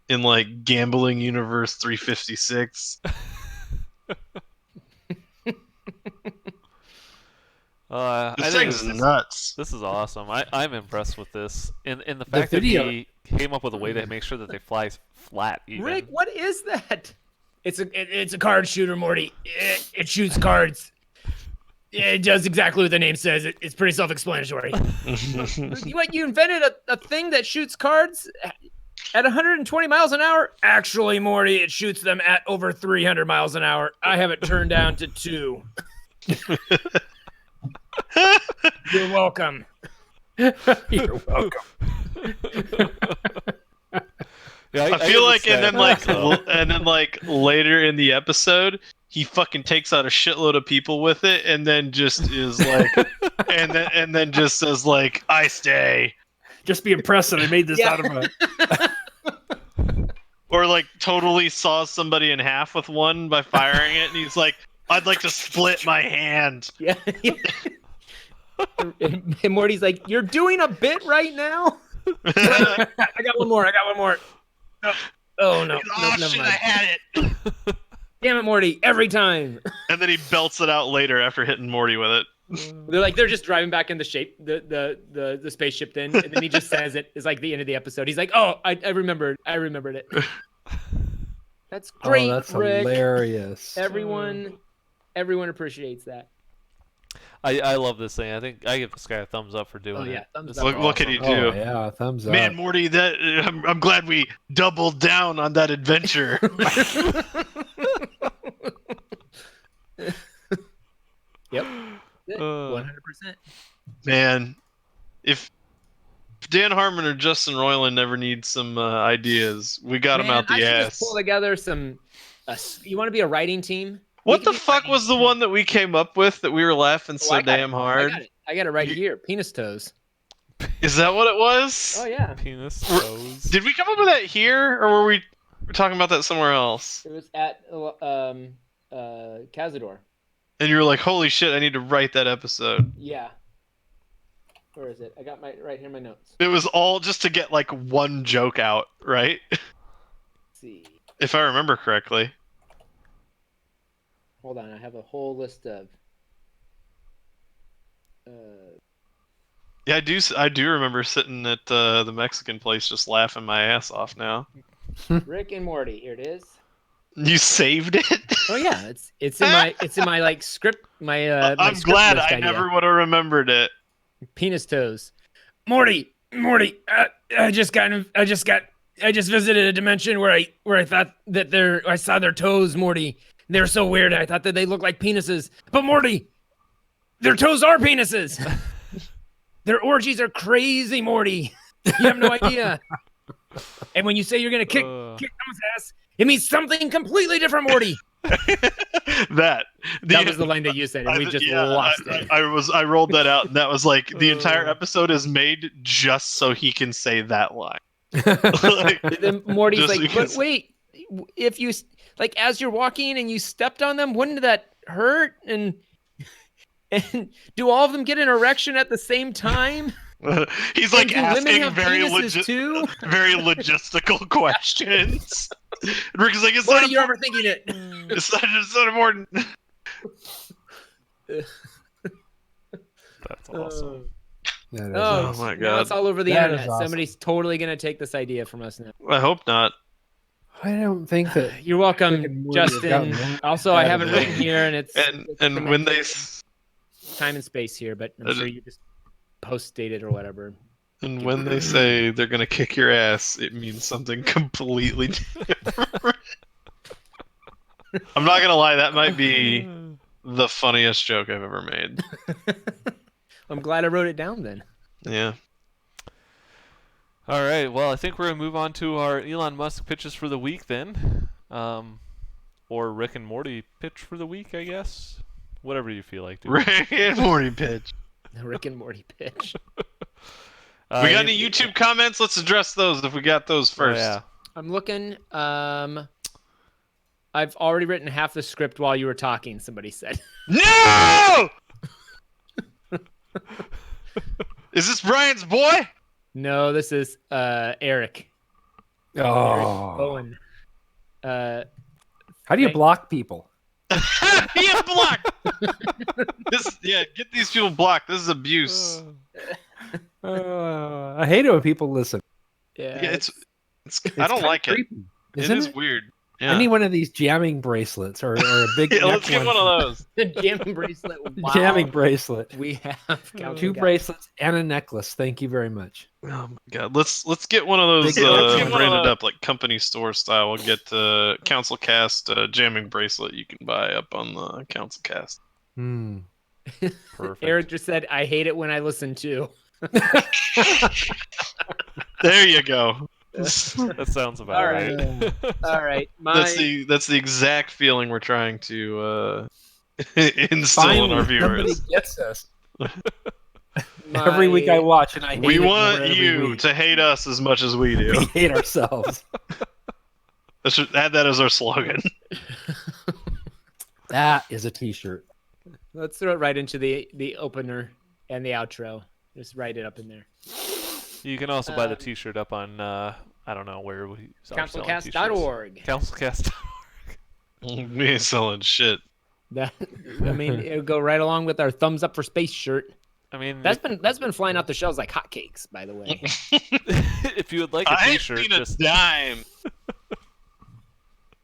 [SPEAKER 2] in like Gambling Universe 356. This thing's nuts.
[SPEAKER 1] This is awesome. I'm impressed with this, and the fact that
[SPEAKER 4] video-
[SPEAKER 1] he came up with a way to make sure that they fly flat. Even.
[SPEAKER 3] Rick, what is that? It's a card shooter, Morty. It shoots cards. It does exactly what the name says. It's pretty self-explanatory. You invented a thing that shoots cards at 120 miles an hour? Actually, Morty, it shoots them at over 300 miles an hour. I have it turned down to 2. You're welcome.
[SPEAKER 4] You're welcome.
[SPEAKER 1] Yeah,
[SPEAKER 2] I feel like, and
[SPEAKER 1] understand.
[SPEAKER 2] then like later in the episode, he fucking takes out a shitload of people with it, and then just is like, and then just says like, "I stay,"
[SPEAKER 4] Just be impressed that I made this out of a...
[SPEAKER 2] or like totally saws somebody in half with one by firing it, and he's like, "I'd like to split my hand."
[SPEAKER 3] Yeah. And Morty's like, "You're doing a bit right now." I got one more. Oh no!
[SPEAKER 2] Oh
[SPEAKER 3] Never
[SPEAKER 2] shit! I
[SPEAKER 3] mind.
[SPEAKER 2] had it.
[SPEAKER 3] Damn it, Morty! Every time.
[SPEAKER 2] And then he belts it out later after hitting Morty with it.
[SPEAKER 3] They're just driving back in the spaceship then, and then he just says it. It's like the end of the episode. He's like, "Oh, I remembered it." That's great,
[SPEAKER 4] Oh, that's
[SPEAKER 3] Rick.
[SPEAKER 4] hilarious.
[SPEAKER 3] Everyone appreciates that.
[SPEAKER 1] I love this thing. I think I give this guy a thumbs up for doing
[SPEAKER 3] Oh yeah,
[SPEAKER 1] it.
[SPEAKER 3] thumbs
[SPEAKER 1] This
[SPEAKER 3] up.
[SPEAKER 1] is
[SPEAKER 2] What can he
[SPEAKER 1] awesome.
[SPEAKER 2] do?
[SPEAKER 4] Oh, yeah, thumbs up.
[SPEAKER 2] Man, Morty, that I'm glad we doubled down on that adventure.
[SPEAKER 3] Yep.
[SPEAKER 1] Uh,
[SPEAKER 3] 100%.
[SPEAKER 2] Man, if Dan Harmon or Justin Roiland never need some ideas, we got them out
[SPEAKER 3] I
[SPEAKER 2] the
[SPEAKER 3] should
[SPEAKER 2] ass.
[SPEAKER 3] just pull together some. You want to be a writing team?
[SPEAKER 2] What
[SPEAKER 3] We
[SPEAKER 2] the
[SPEAKER 3] can be
[SPEAKER 2] fuck
[SPEAKER 3] writing
[SPEAKER 2] was the
[SPEAKER 3] team.
[SPEAKER 2] one that we came up with that we were laughing
[SPEAKER 3] Oh,
[SPEAKER 2] so
[SPEAKER 3] I got
[SPEAKER 2] damn
[SPEAKER 3] it.
[SPEAKER 2] hard?
[SPEAKER 3] I got it right here. Penis toes.
[SPEAKER 2] Is that what it was?
[SPEAKER 3] Oh yeah.
[SPEAKER 1] Penis toes.
[SPEAKER 2] Did we come up with that here, or were we talking about that somewhere else?
[SPEAKER 3] It was at Cazador.
[SPEAKER 2] And you were like, "Holy shit! I need to write that episode."
[SPEAKER 3] Yeah. Where is it? I got my right here in my notes.
[SPEAKER 2] It was all just to get like one joke out, right?
[SPEAKER 3] Let's see.
[SPEAKER 2] If I remember correctly.
[SPEAKER 3] Hold on, I have a whole list of.
[SPEAKER 2] Yeah, I do remember sitting at the Mexican place just laughing my ass off. Now
[SPEAKER 3] Rick and Morty. Here it is.
[SPEAKER 2] you saved it.
[SPEAKER 3] Oh yeah, it's in my like script. My my
[SPEAKER 2] I'm
[SPEAKER 3] script
[SPEAKER 2] glad
[SPEAKER 3] list
[SPEAKER 2] I
[SPEAKER 3] idea.
[SPEAKER 2] never would have remembered it.
[SPEAKER 3] Penis toes. Morty. I just visited a dimension where I thought that I saw their toes, Morty. They're so weird. I thought that they looked like penises. But Morty, their toes are penises. Their orgies are crazy, Morty. You have no idea. And when you say you're gonna kick someone's ass, it means something completely different, Morty.
[SPEAKER 2] That
[SPEAKER 3] was the line that you said, and we just lost it.
[SPEAKER 2] I rolled that out, and that was like the entire episode is made just so he can say that line. Like,
[SPEAKER 3] then Morty's
[SPEAKER 2] just
[SPEAKER 3] like,
[SPEAKER 2] because-
[SPEAKER 3] but wait, if you like as you're walking and you stepped on them, wouldn't that hurt? And do all of them get an erection at the same time?
[SPEAKER 2] He's like
[SPEAKER 3] do women
[SPEAKER 2] asking
[SPEAKER 3] have
[SPEAKER 2] very
[SPEAKER 3] penises too?
[SPEAKER 2] very logistical questions. And Rick is like, it's
[SPEAKER 3] Morty,
[SPEAKER 2] not
[SPEAKER 3] you're
[SPEAKER 2] important.
[SPEAKER 3] overthinking it.
[SPEAKER 2] It's not important.
[SPEAKER 1] That's awesome.
[SPEAKER 4] That is
[SPEAKER 3] Oh,
[SPEAKER 2] Oh my
[SPEAKER 3] now
[SPEAKER 2] God.
[SPEAKER 3] it's all over the
[SPEAKER 4] That is
[SPEAKER 3] internet.
[SPEAKER 4] awesome.
[SPEAKER 3] Somebody's totally gonna take this idea from us now.
[SPEAKER 2] I hope not.
[SPEAKER 4] I don't think that.
[SPEAKER 3] You're
[SPEAKER 4] Rick
[SPEAKER 3] welcome,
[SPEAKER 4] and Morty have
[SPEAKER 3] Justin.
[SPEAKER 4] gotten that
[SPEAKER 3] Also, I
[SPEAKER 4] bad
[SPEAKER 3] have it
[SPEAKER 4] of a-
[SPEAKER 3] written here, and it's
[SPEAKER 2] And when they
[SPEAKER 3] time and space here, but I'm sure you just post dated or whatever.
[SPEAKER 2] say they're gonna kick your ass, it means something completely different. I'm not gonna lie, that might be the funniest joke I've ever made.
[SPEAKER 3] I'm glad I wrote it down then.
[SPEAKER 2] Yeah.
[SPEAKER 1] All right. Well, I think we're gonna move on to our Elon Musk pitches for the week then, or Rick and Morty pitch for the week, I guess. Whatever you feel like doing.
[SPEAKER 2] Rick and Morty pitch.
[SPEAKER 3] The Rick and Morty pitch.
[SPEAKER 2] We got any YouTube comments? Let's address those if we got those first.
[SPEAKER 1] Oh, yeah.
[SPEAKER 3] I'm looking. I've already written half the script while you were talking. Somebody said.
[SPEAKER 2] No! Is this Brian's boy?
[SPEAKER 3] No, this is Eric. Eric
[SPEAKER 4] Oh,
[SPEAKER 3] Owen.
[SPEAKER 4] how do you
[SPEAKER 3] Thank-
[SPEAKER 4] block people?
[SPEAKER 2] He is blocked. Get these people blocked. This is abuse.
[SPEAKER 4] I hate it when people listen.
[SPEAKER 3] Yeah,
[SPEAKER 2] Yeah, it's I
[SPEAKER 4] It's
[SPEAKER 2] don't
[SPEAKER 4] kinda
[SPEAKER 2] like it.
[SPEAKER 4] creepy,
[SPEAKER 2] It
[SPEAKER 4] isn't
[SPEAKER 2] is
[SPEAKER 4] it?
[SPEAKER 2] weird. Yeah.
[SPEAKER 4] I need one of these jamming bracelets or a big
[SPEAKER 2] Yeah,
[SPEAKER 4] neck
[SPEAKER 2] let's get one of those.
[SPEAKER 3] the jamming bracelet. Wow.
[SPEAKER 4] jamming bracelet.
[SPEAKER 3] We have
[SPEAKER 4] Two bracelets and a necklace. Thank you very much.
[SPEAKER 2] Oh my god, let's get one of those
[SPEAKER 4] Big let's get one of
[SPEAKER 2] branded
[SPEAKER 1] those.
[SPEAKER 2] up like company store style. We'll get CouncilCast jamming bracelet you can buy up on the CouncilCast.
[SPEAKER 4] Hmm.
[SPEAKER 1] Perfect.
[SPEAKER 3] Eric just said, "I hate it when I listen to."
[SPEAKER 2] There you go.
[SPEAKER 1] That sounds about
[SPEAKER 3] All
[SPEAKER 1] right.
[SPEAKER 3] right. All right,
[SPEAKER 2] That's the exact feeling we're trying to instill in our
[SPEAKER 4] Finally, somebody
[SPEAKER 2] viewers.
[SPEAKER 4] gets us. Every week I watch and I hate
[SPEAKER 2] We
[SPEAKER 4] it more
[SPEAKER 2] want
[SPEAKER 4] every
[SPEAKER 2] you
[SPEAKER 4] week.
[SPEAKER 2] to hate us as much as we do.
[SPEAKER 4] We hate ourselves.
[SPEAKER 2] Let's just add that as our slogan.
[SPEAKER 4] That is a T-shirt.
[SPEAKER 3] Let's throw it right into the opener and the outro. Just write it up in there.
[SPEAKER 1] You can also buy the T-shirt up on I don't know where we are selling T-shirts.
[SPEAKER 3] CouncilCast.org.
[SPEAKER 1] CouncilCast.
[SPEAKER 2] We ain't selling shit.
[SPEAKER 3] That, I mean, it'll go right along with our thumbs up for space shirt.
[SPEAKER 1] I mean,
[SPEAKER 3] That's been flying off the shelves like hotcakes, by the way.
[SPEAKER 1] if you would like a
[SPEAKER 2] I ain't
[SPEAKER 1] T-shirt,
[SPEAKER 2] seen a
[SPEAKER 1] just
[SPEAKER 2] dime.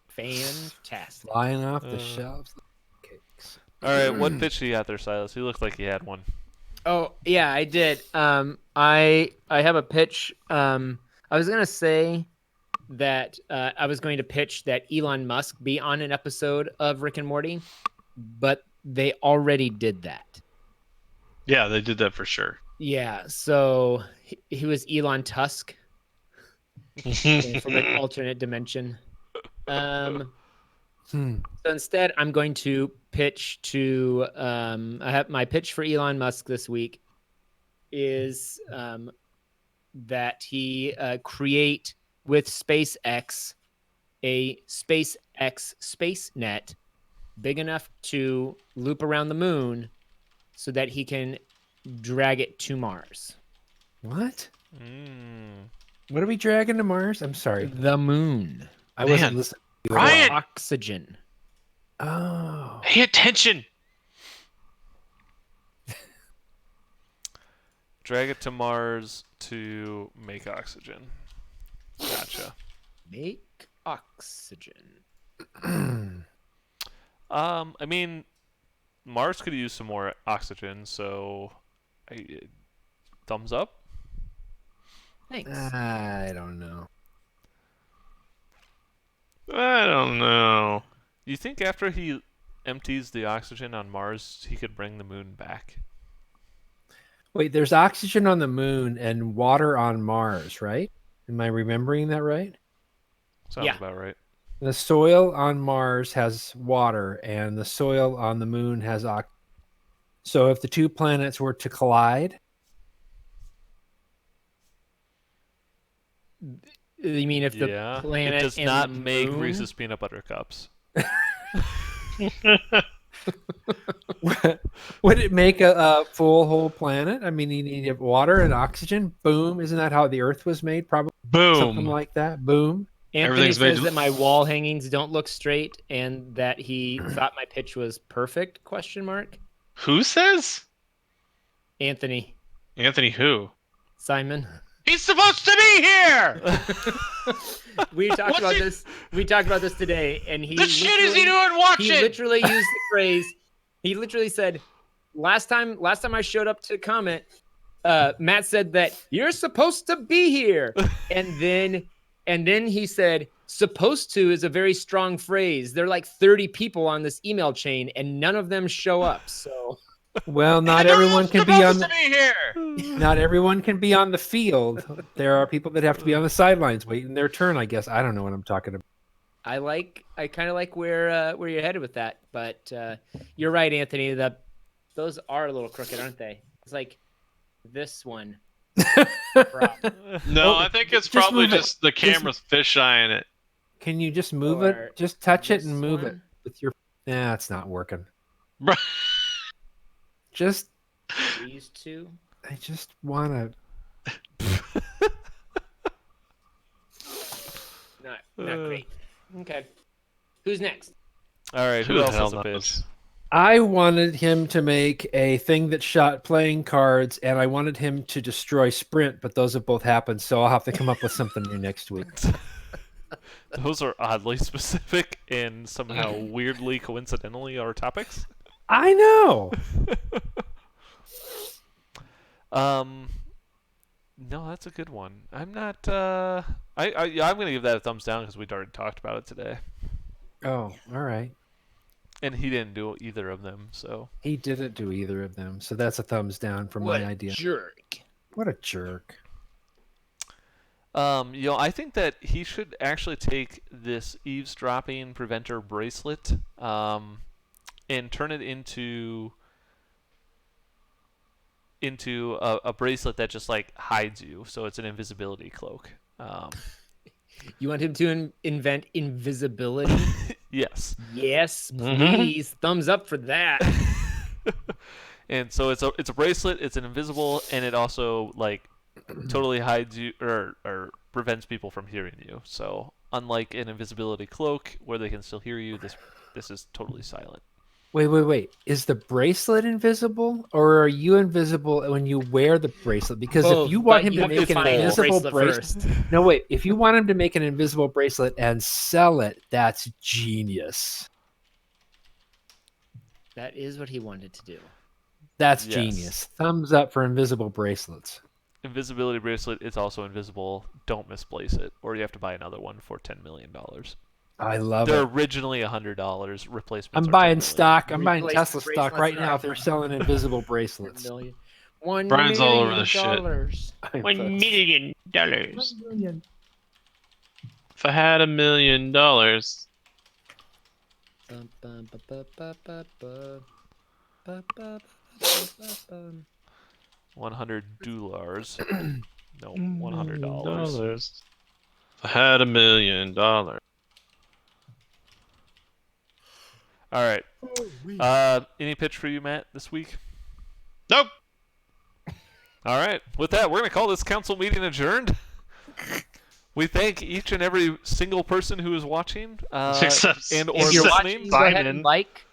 [SPEAKER 3] Fantastic.
[SPEAKER 4] Flying off the shelves. like Cakes.
[SPEAKER 1] all right. What pitch do you got there, Silas? You looked like you had one.
[SPEAKER 3] Oh yeah, I did. I have a pitch. I was gonna say that I was going to pitch that Elon Musk be on an episode of Rick and Morty, but they already did that.
[SPEAKER 2] Yeah, they did that for sure.
[SPEAKER 3] Yeah, so he was Elon Tusk from an alternate dimension. So instead, I'm going to pitch to. I have my pitch for Elon Musk this week is that he create with SpaceX a SpaceX space net big enough to loop around the moon so that he can drag it to Mars.
[SPEAKER 4] What?
[SPEAKER 1] Mm.
[SPEAKER 4] What are we dragging to Mars? I'm sorry.
[SPEAKER 3] The moon.
[SPEAKER 4] I wasn't
[SPEAKER 2] Man.
[SPEAKER 4] listening.
[SPEAKER 2] Ryan!
[SPEAKER 3] Oxygen.
[SPEAKER 4] Oh.
[SPEAKER 2] Pay attention.
[SPEAKER 1] Drag it to Mars to make oxygen. Gotcha.
[SPEAKER 3] Make oxygen.
[SPEAKER 1] I mean, Mars could use some more oxygen, so thumbs up.
[SPEAKER 3] Thanks.
[SPEAKER 4] I don't know.
[SPEAKER 2] I don't know.
[SPEAKER 1] You think after he empties the oxygen on Mars, he could bring the moon back?
[SPEAKER 4] Wait, there's oxygen on the moon and water on Mars, right? Am I remembering that right?
[SPEAKER 1] Sounds
[SPEAKER 3] Yeah.
[SPEAKER 1] about right.
[SPEAKER 4] The soil on Mars has water, and the soil on the moon has oxygen. So if the two planets were to collide,
[SPEAKER 3] You mean if the
[SPEAKER 1] Yeah.
[SPEAKER 3] planet
[SPEAKER 1] It does
[SPEAKER 3] and
[SPEAKER 1] not
[SPEAKER 3] the
[SPEAKER 1] make
[SPEAKER 3] moon?
[SPEAKER 1] Reese's peanut butter cups.
[SPEAKER 4] would it make a full whole planet? I mean, you need water and oxygen. Boom! Isn't that how the Earth was made? Probably something
[SPEAKER 2] Boom.
[SPEAKER 4] like that. Boom.
[SPEAKER 3] Anthony
[SPEAKER 2] Everything's made-
[SPEAKER 3] says that my wall hangings don't look straight and that he thought my pitch was perfect, question mark.
[SPEAKER 2] Who says?
[SPEAKER 3] Anthony.
[SPEAKER 2] Anthony who?
[SPEAKER 3] Simon.
[SPEAKER 2] He's supposed to be here!
[SPEAKER 3] We talked
[SPEAKER 2] What's
[SPEAKER 3] about
[SPEAKER 2] he-
[SPEAKER 3] this. We talked about this today, and he
[SPEAKER 2] The shit is he
[SPEAKER 3] literally-
[SPEAKER 2] doing watching?
[SPEAKER 3] He literally used the phrase. He literally said, "Last time I showed up to comment, Matt said that you're supposed to be here," and then he said, "Supposed to is a very strong phrase. There are like 30 people on this email chain, and none of them show up." So
[SPEAKER 4] Well, not
[SPEAKER 2] They're
[SPEAKER 4] everyone
[SPEAKER 2] all
[SPEAKER 4] can be on.
[SPEAKER 2] supposed to be here!
[SPEAKER 4] Not everyone can be on the field. There are people that have to be on the sidelines waiting their turn. I guess I don't know what I'm talking about.
[SPEAKER 3] I kind of like where you're headed with that, but you're right, Anthony. Those are a little crooked, aren't they? It's like this one.
[SPEAKER 2] No,
[SPEAKER 4] Oh,
[SPEAKER 2] I think it's
[SPEAKER 4] just
[SPEAKER 2] probably
[SPEAKER 4] move it.
[SPEAKER 2] just the camera's fisheyeing it.
[SPEAKER 4] Can you just move
[SPEAKER 3] Or
[SPEAKER 4] it? Just touch it
[SPEAKER 3] this
[SPEAKER 4] and move it
[SPEAKER 3] one?
[SPEAKER 4] with your. Nah, it's not working.
[SPEAKER 2] Bruh.
[SPEAKER 4] Just,
[SPEAKER 3] These two.
[SPEAKER 4] I just want
[SPEAKER 3] Not great. Okay. Who's next?
[SPEAKER 1] All right, who
[SPEAKER 2] the
[SPEAKER 1] else
[SPEAKER 2] hell
[SPEAKER 1] has a pitch?
[SPEAKER 2] knows?
[SPEAKER 4] I wanted him to make a thing that shot playing cards, and I wanted him to destroy Sprint, but those have both happened, so I'll have to come up with something new next week.
[SPEAKER 1] Those are oddly specific and somehow weirdly coincidentally our topics.
[SPEAKER 4] I know.
[SPEAKER 1] No, that's a good one. I'm not. I'm gonna give that a thumbs down because we'd already talked about it today,
[SPEAKER 4] Oh, all right.
[SPEAKER 1] and he didn't do either of them. So
[SPEAKER 4] He didn't do either of them, so that's a thumbs down for
[SPEAKER 3] What
[SPEAKER 4] my
[SPEAKER 3] a
[SPEAKER 4] idea.
[SPEAKER 3] jerk.
[SPEAKER 4] What a jerk.
[SPEAKER 1] I think that he should actually take this eavesdropping preventer bracelet, and turn it into a bracelet that just like hides you, so it's an invisibility cloak.
[SPEAKER 3] You want him to invent invisibility?
[SPEAKER 1] Yes.
[SPEAKER 3] Yes,
[SPEAKER 2] Mhm.
[SPEAKER 3] please. Thumbs up for that.
[SPEAKER 1] And so it's a bracelet, it's an invisible, and it also like totally hides you or prevents people from hearing you. So unlike an invisibility cloak where they can still hear you, this is totally silent.
[SPEAKER 4] Wait. Is the bracelet invisible, or are you invisible when you wear the bracelet? Because
[SPEAKER 3] Both,
[SPEAKER 4] if you want
[SPEAKER 3] but
[SPEAKER 4] him
[SPEAKER 3] you
[SPEAKER 4] to
[SPEAKER 3] have to
[SPEAKER 4] make an
[SPEAKER 3] find the
[SPEAKER 4] invisible
[SPEAKER 3] bracelet
[SPEAKER 4] bracelet,
[SPEAKER 3] first.
[SPEAKER 4] no, wait. If you want him to make an invisible bracelet and sell it, that's genius.
[SPEAKER 3] That is what he wanted to do.
[SPEAKER 4] That's
[SPEAKER 1] Yes.
[SPEAKER 4] genius. Thumbs up for invisible bracelets.
[SPEAKER 1] Invisibility bracelet, it's also invisible. Don't misplace it, or you have to buy another one for $10 million.
[SPEAKER 4] I love
[SPEAKER 1] They're
[SPEAKER 4] it.
[SPEAKER 1] originally $100. Replacements.
[SPEAKER 4] I'm
[SPEAKER 1] are $10
[SPEAKER 4] buying
[SPEAKER 1] million.
[SPEAKER 4] stock. I'm buying
[SPEAKER 3] Replace
[SPEAKER 4] Tesla
[SPEAKER 3] the
[SPEAKER 4] stock
[SPEAKER 3] bracelets
[SPEAKER 4] right
[SPEAKER 3] that
[SPEAKER 4] now
[SPEAKER 3] are
[SPEAKER 4] if they're selling invisible bracelets.
[SPEAKER 3] $1
[SPEAKER 2] Brian's all over
[SPEAKER 3] million
[SPEAKER 2] this shit.
[SPEAKER 3] dollars.
[SPEAKER 2] $1 million.
[SPEAKER 4] million.
[SPEAKER 2] If I had $1 million,
[SPEAKER 3] Bum, bum, ba, ba, ba, ba, ba. Ba, ba, ba, ba, ba.
[SPEAKER 1] $100. No, $100.
[SPEAKER 2] If I had $1 million.
[SPEAKER 1] All right. Any pitch for you, Matt, this week?
[SPEAKER 2] Nope.
[SPEAKER 1] All right. With that, we're going to call this council meeting adjourned. We thank each and every single person who is watching
[SPEAKER 2] Except
[SPEAKER 1] and or
[SPEAKER 3] If you're
[SPEAKER 1] listening.
[SPEAKER 3] watching, go ahead
[SPEAKER 2] Simon.
[SPEAKER 3] and like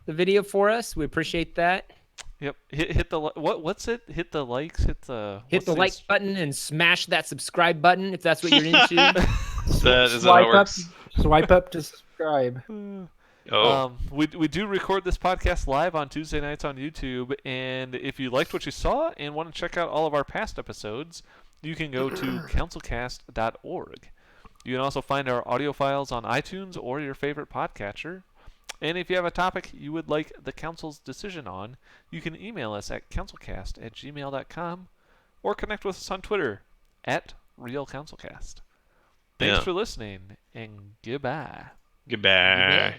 [SPEAKER 3] the video for us. We appreciate that.
[SPEAKER 1] Yep. Hit the what's it? Hit the likes. Hit the
[SPEAKER 3] Like button and smash that subscribe button if that's what you're into.
[SPEAKER 2] That is how it works.
[SPEAKER 4] Swipe up to subscribe.
[SPEAKER 2] Oh.
[SPEAKER 1] We do record this podcast live on Tuesday nights on YouTube, and if you liked what you saw and want to check out all of our past episodes, you can go to councilcast.org. You can also find our audio files on iTunes or your favorite podcatcher. And if you have a topic you would like the council's decision on, you can email us at councilcast@gmail.com or connect with us on Twitter @RealCouncilCast. Thanks for listening, and goodbye.
[SPEAKER 2] Goodbye.
[SPEAKER 3] Yeah.